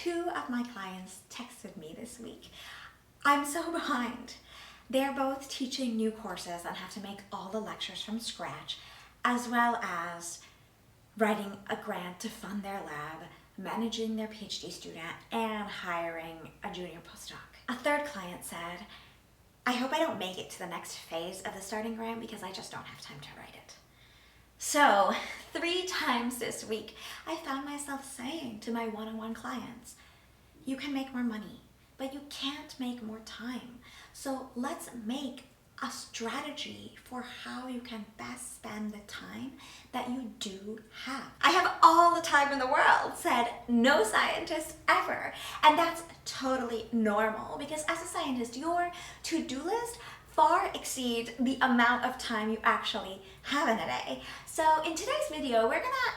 two of my clients texted me this week. I'm so behind. They're both teaching new courses and have to make all the lectures from scratch, as well as writing a grant to fund their lab, managing their PhD student, and hiring a junior postdoc. A third client said, I hope I don't make it to the next phase of the starting grant because I just don't have time to write it. So 3 times this week, I found myself saying to my one-on-one clients, you can make more money, but you can't make more time. So let's make a strategy for how you can best spend the time that you do have. I have all the time in the world, said no scientist ever. And that's totally normal because as a scientist, your to-do list far exceeds the amount of time you actually have in a day. So in today's video, we're gonna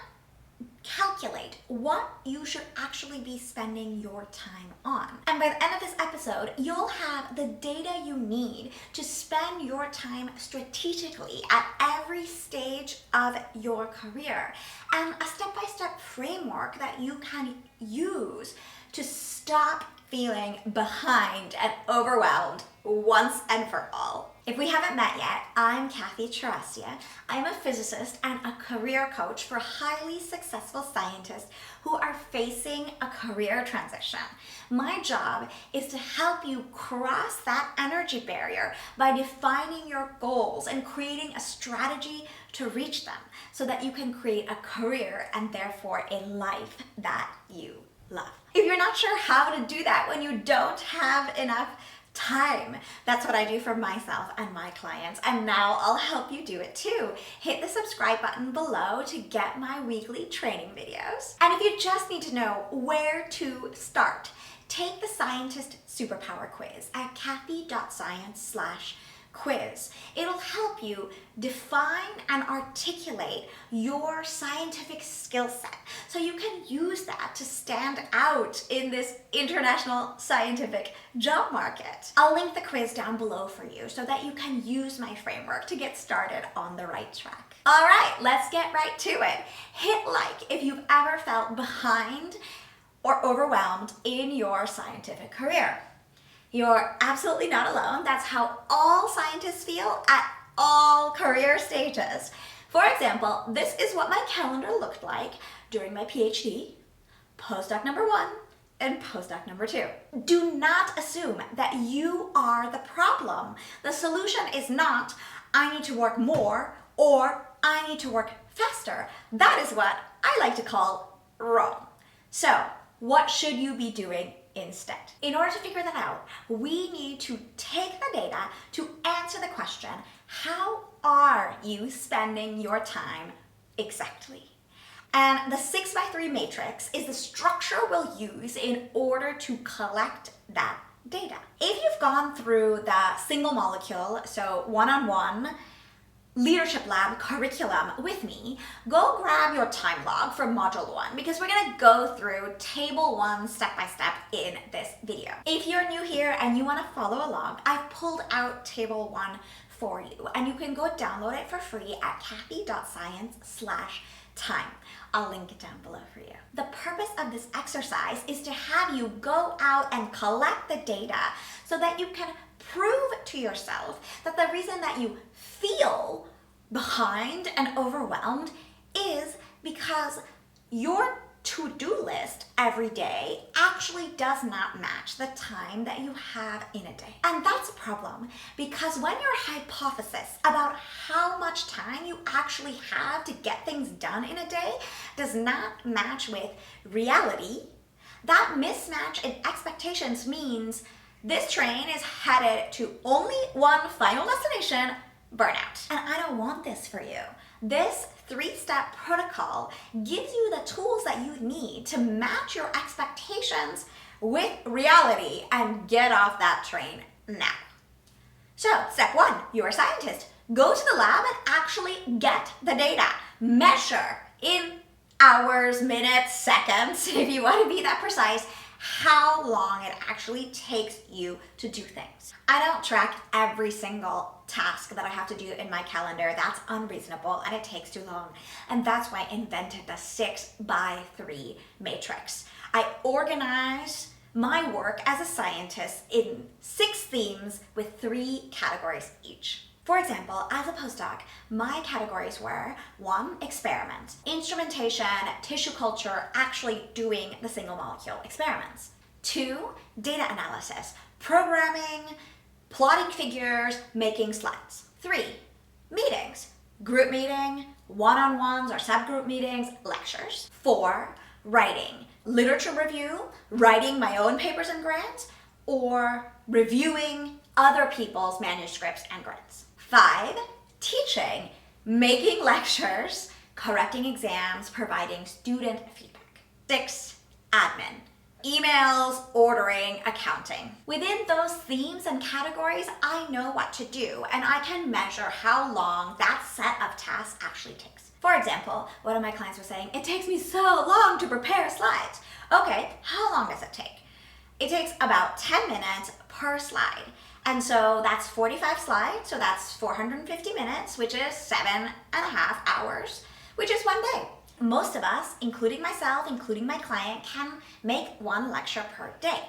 calculate what you should actually be spending your time on. And by the end of this episode, you'll have the data you need to spend your time strategically at every stage of your career, and a step-by-step framework that you can use to stop feeling behind and overwhelmed once and for all. If we haven't met yet, I'm Kathy Charastia. I'm a physicist and a career coach for highly successful scientists who are facing a career transition. My job is to help you cross that energy barrier by defining your goals and creating a strategy to reach them so that you can create a career and therefore a life that you love. If you're not sure how to do that when you don't have enough time, that's what I do for myself and my clients, and now I'll help you do it too. Hit the subscribe button below to get my weekly training videos. And if you just need to know where to start, take the Scientist Superpower Quiz at kathy.science/quiz. It'll help you define and articulate your scientific skill set so you can use that to stand out in this international scientific job market. I'll link the quiz down below for you so that you can use my framework to get started on the right track. All right, let's get right to it. Hit like if you've ever felt behind or overwhelmed in your scientific career. You're absolutely not alone. That's how all scientists feel at all career stages. For example, this is what my calendar looked like during my PhD, postdoc number 1, and postdoc number 2. Do not assume that you are the problem. The solution is not, I need to work more or I need to work faster. That is what I like to call wrong. So, what should you be doing instead? In order to figure that out, we need to take the data to answer the question, how are you spending your time exactly? And the 6x3 matrix is the structure we'll use in order to collect that data. If you've gone through the single molecule, so one-on-one, leadership lab curriculum with me, go grab your time log for module 1 because we're gonna go through table 1 step by step in this video. If you're new here and you wanna follow along, I've pulled out table 1 for you and you can go download it for free at kathy.science/time. I'll link it down below for you. The purpose of this exercise is to have you go out and collect the data so that you can prove to yourself that the reason that you feel behind and overwhelmed is because your to-do list every day actually does not match the time that you have in a day. And that's a problem because when your hypothesis about how much time you actually have to get things done in a day does not match with reality, that mismatch in expectations means this train is headed to only one final destination, burnout. And I don't want this for you. This 3-step protocol gives you the tools that you need to match your expectations with reality and get off that train now. So, step 1, you're a scientist. Go to the lab and actually get the data. Measure in hours, minutes, seconds, if you want to be that precise, how long it actually takes you to do things. I don't track every single task that I have to do in my calendar. That's unreasonable and it takes too long. And that's why I invented the 6x3 matrix. I organize my work as a scientist in 6 themes with 3 categories each. For example, as a postdoc, my categories were 1, experiment, instrumentation, tissue culture, actually doing the single molecule experiments. 2, data analysis, programming, plotting figures, making slides. 3, meetings, group meeting, one-on-ones or subgroup meetings, lectures. 4, writing, literature review, writing my own papers and grants, or reviewing other people's manuscripts and grants. 5, teaching, making lectures, correcting exams, providing student feedback. 6, admin, emails, ordering, accounting. Within those themes and categories, I know what to do, and I can measure how long that set of tasks actually takes. For example, one of my clients was saying, it takes me so long to prepare slides. Okay, how long does it take? It takes about 10 minutes per slide. And so that's 45 slides, so that's 450 minutes, which is 7.5 hours, which is 1 day. Most of us, including myself, including my client, can make 1 lecture per day.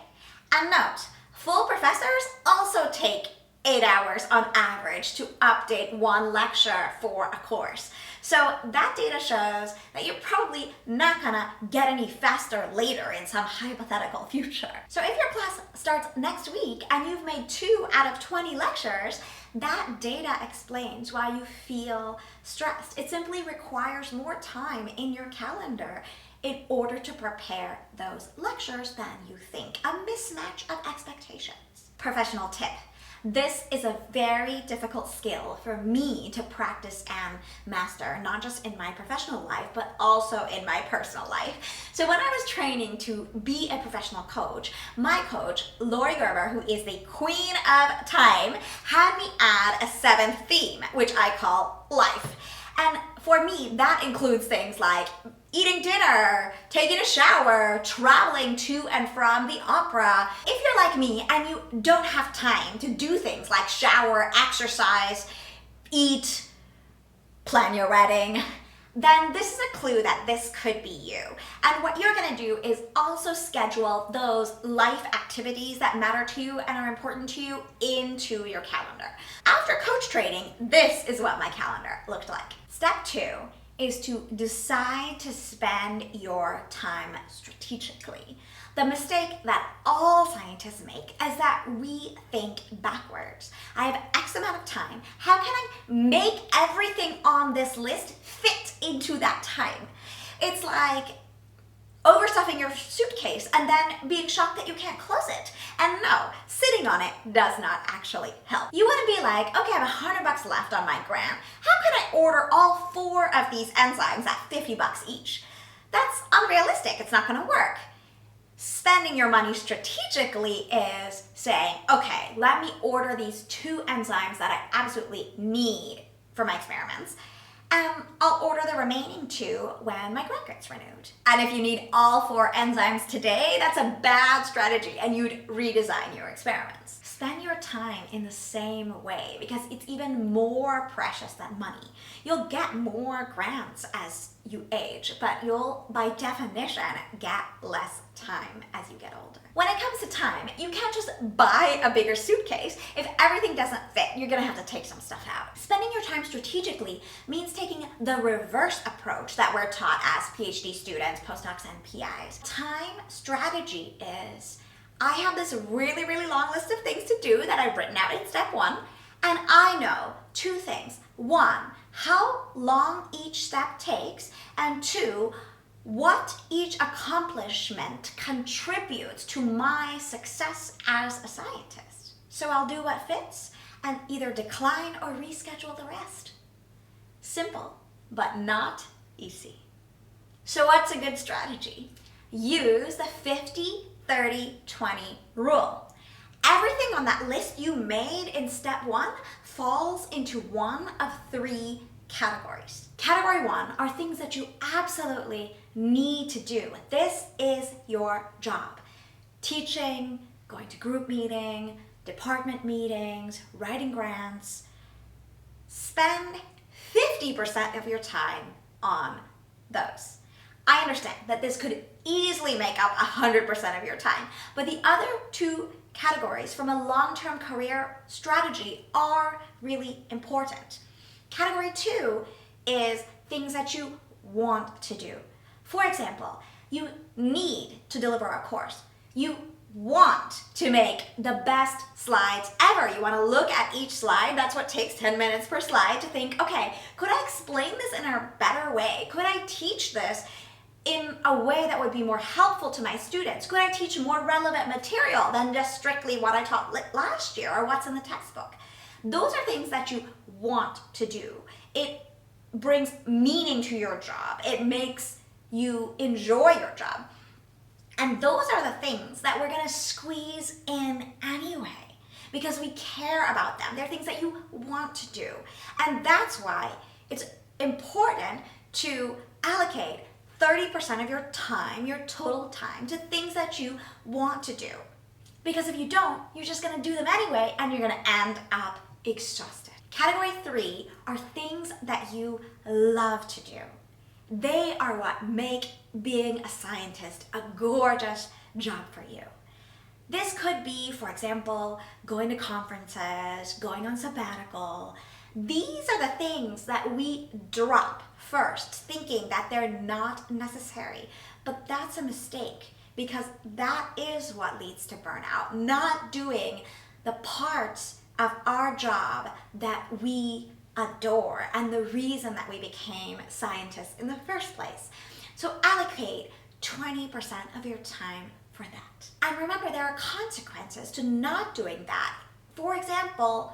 And note, full professors also take 8 hours on average to update 1 lecture for a course. So that data shows that you're probably not gonna get any faster later in some hypothetical future. So if your class starts next week and you've made 2 out of 20 lectures, that data explains why you feel stressed. It simply requires more time in your calendar in order to prepare those lectures than you think. A mismatch of expectations. Professional tip. This is a very difficult skill for me to practice and master, not just in my professional life, but also in my personal life. So when I was training to be a professional coach, my coach, Lori Gerber, who is the queen of time, had me add a 7th theme, which I call life. And for me, that includes things like eating dinner, taking a shower, traveling to and from the opera. If you're like me and you don't have time to do things like shower, exercise, eat, plan your wedding, then this is a clue that this could be you. And what you're gonna do is also schedule those life activities that matter to you and are important to you into your calendar. After coach training, this is what my calendar looked like. Step 2 is to decide to spend your time strategically. The mistake that all scientists make is that we think backwards. I have X amount of time. How can I make everything on this list fit into that time? It's like overstuffing your suitcase and then being shocked that you can't close it. And no, sitting on it does not actually help. You want to be like, okay, I have $100 left on my grant. How can I order all 4 of these enzymes at $50 each? That's unrealistic. It's not going to work. Spending your money strategically is saying, okay, let me order these 2 enzymes that I absolutely need for my experiments. I'll order the remaining 2 when my grant gets renewed. And if you need all 4 enzymes today, that's a bad strategy and you'd redesign your experiments. Spend your time in the same way because it's even more precious than money. You'll get more grants as you age, but you'll, by definition, get less time as you get older. When it comes to time, you can't just buy a bigger suitcase. If everything doesn't fit, you're gonna have to take some stuff out. Spending your time strategically means taking the reverse approach that we're taught as PhD students, postdocs, and PIs. Time strategy is, I have this really, really long list of things to do that I've written out in step 1, and I know 2 things. 1, how long each step takes, and 2, what each accomplishment contributes to my success as a scientist. So I'll do what fits and either decline or reschedule the rest. Simple, but not easy. So what's a good strategy? Use the 50-30-20 rule. Everything on that list you made in step 1 falls into one of 3 categories. Category 1 are things that you absolutely need to do. This is your job. Teaching, going to group meeting, department meetings, writing grants. Spend 50% of your time on those. I understand that this could easily make up 100% of your time, but the other two categories from a long-term career strategy are really important. Category 2 is things that you want to do. For example, you need to deliver a course. You want to make the best slides ever. You want to look at each slide. That's what takes 10 minutes per slide to think, okay, could I explain this in a better way? Could I teach this in a way that would be more helpful to my students? Could I teach more relevant material than just strictly what I taught last year or what's in the textbook? Those are things that you want to do. It brings meaning to your job. It makes you enjoy your job. And those are the things that we're going to squeeze in anyway because we care about them. They're things that you want to do. And that's why it's important to allocate 30% of your time, your total time, to things that you want to do. Because if you don't, you're just going to do them anyway and you're going to end up exhausted. Category 3 are things that you love to do. They are what make being a scientist a gorgeous job for you. This could be, for example, going to conferences, going on sabbatical. These are the things that we drop first, thinking that they're not necessary. But that's a mistake because that is what leads to burnout, not doing the parts of our job that we adore and the reason that we became scientists in the first place. So allocate 20% of your time for that. And remember, there are consequences to not doing that. For example,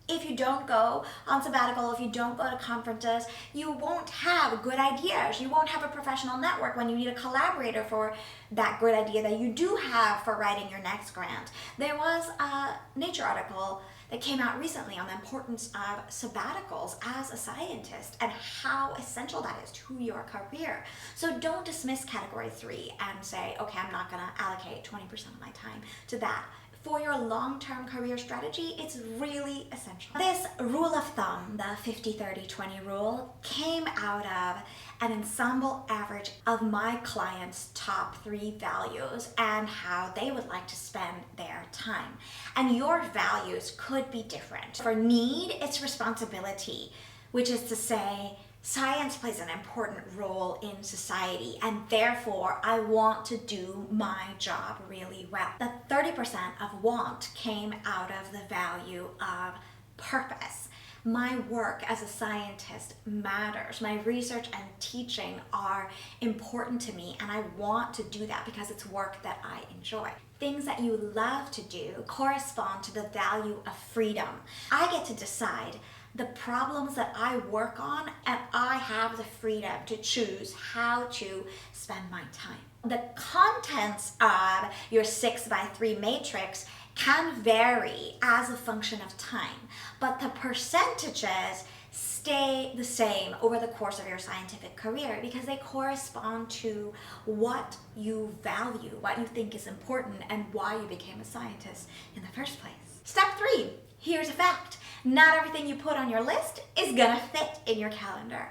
if you don't go on sabbatical, if you don't go to conferences, you won't have good ideas. You won't have a professional network when you need a collaborator for that good idea that you do have for writing your next grant. There was a Nature article that came out recently on the importance of sabbaticals as a scientist and how essential that is to your career. So don't dismiss category 3 and say, okay, I'm not gonna allocate 20% of my time to that. For your long-term career strategy, it's really essential. This rule of thumb, the 50-30-20 rule, came out of an ensemble average of my clients' top 3 values and how they would like to spend their time. And your values could be different. For need, it's responsibility, which is to say, science plays an important role in society and therefore I want to do my job really well. The 30% of want came out of the value of purpose. My work as a scientist matters. My research and teaching are important to me and I want to do that because it's work that I enjoy. Things that you love to do correspond to the value of freedom. I get to decide the problems that I work on and I have the freedom to choose how to spend my time. The contents of your 6x3 matrix can vary as a function of time, but the percentages stay the same over the course of your scientific career because they correspond to what you value, what you think is important, and why you became a scientist in the first place. Step 3, here's a fact. Not everything you put on your list is gonna fit in your calendar.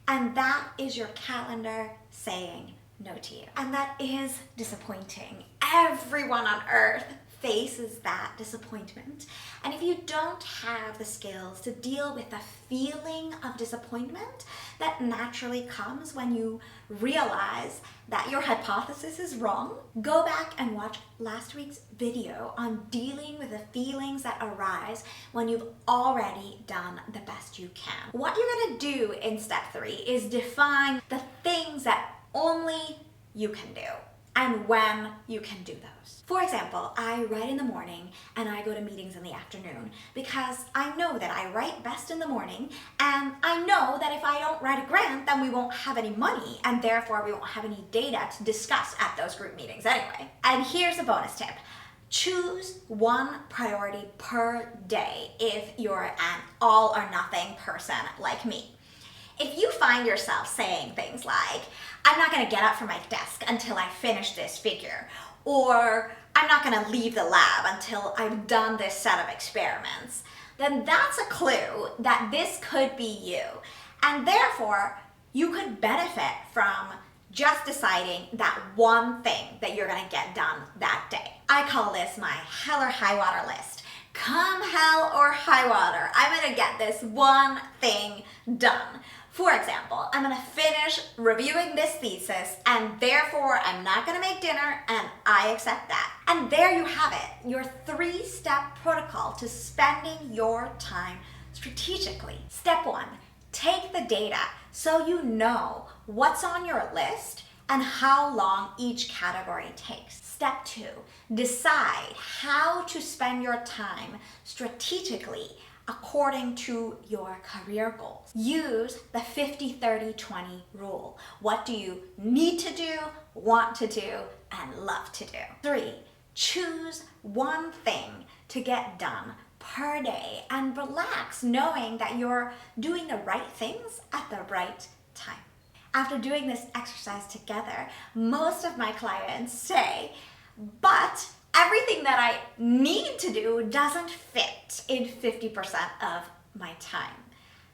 And that is your calendar saying no to you. And that is disappointing. Everyone on earth faces that disappointment. And if you don't have the skills to deal with the feeling of disappointment that naturally comes when you realize that your hypothesis is wrong, go back and watch last week's video on dealing with the feelings that arise when you've already done the best you can. What you're gonna do in step 3 is define the things that only you can do and when you can do those. For example, I write in the morning and I go to meetings in the afternoon because I know that I write best in the morning and I know that if I don't write a grant, then we won't have any money and therefore we won't have any data to discuss at those group meetings anyway. And here's a bonus tip. Choose one priority per day if you're an all or nothing person like me. If you find yourself saying things like, I'm not gonna get up from my desk until I finish this figure, or I'm not gonna leave the lab until I've done this set of experiments, then that's a clue that this could be you. And therefore, you could benefit from just deciding that one thing that you're gonna get done that day. I call this my hell or high water list. Come hell or high water, I'm gonna get this one thing done. For example, I'm gonna finish reviewing this thesis and therefore I'm not gonna make dinner and I accept that. And there you have it, your 3-step protocol to spending your time strategically. Step 1, take the data so you know what's on your list and how long each category takes. Step 2, decide how to spend your time strategically according to your career goals. Use the 50-30-20 rule. What do you need to do, want to do, and love to do? 3, choose one thing to get done per day and relax knowing that you're doing the right things at the right time. After doing this exercise together, most of my clients say, but everything that I need to do doesn't fit in 50% of my time.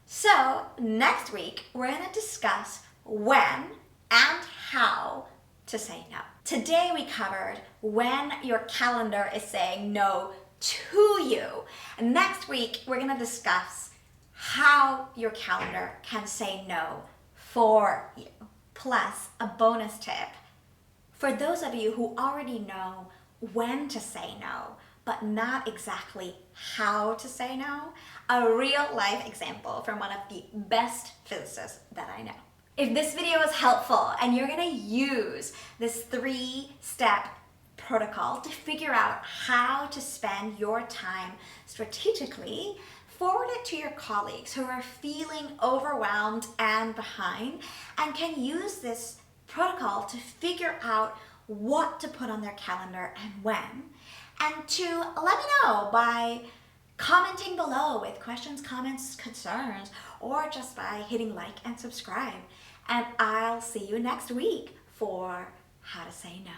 So next week, we're gonna discuss when and how to say no. Today we covered when your calendar is saying no to you. And next week, we're gonna discuss how your calendar can say no for you. Plus a bonus tip for those of you who already know when to say no, but not exactly how to say no, a real life example from one of the best physicists that I know. If this video was helpful and you're gonna use this 3-step protocol to figure out how to spend your time strategically, forward it to your colleagues who are feeling overwhelmed and behind and can use this protocol to figure out what to put on their calendar and when, and to let me know by commenting below with questions, comments, concerns, or just by hitting like and subscribe. And I'll see you next week for how to say no.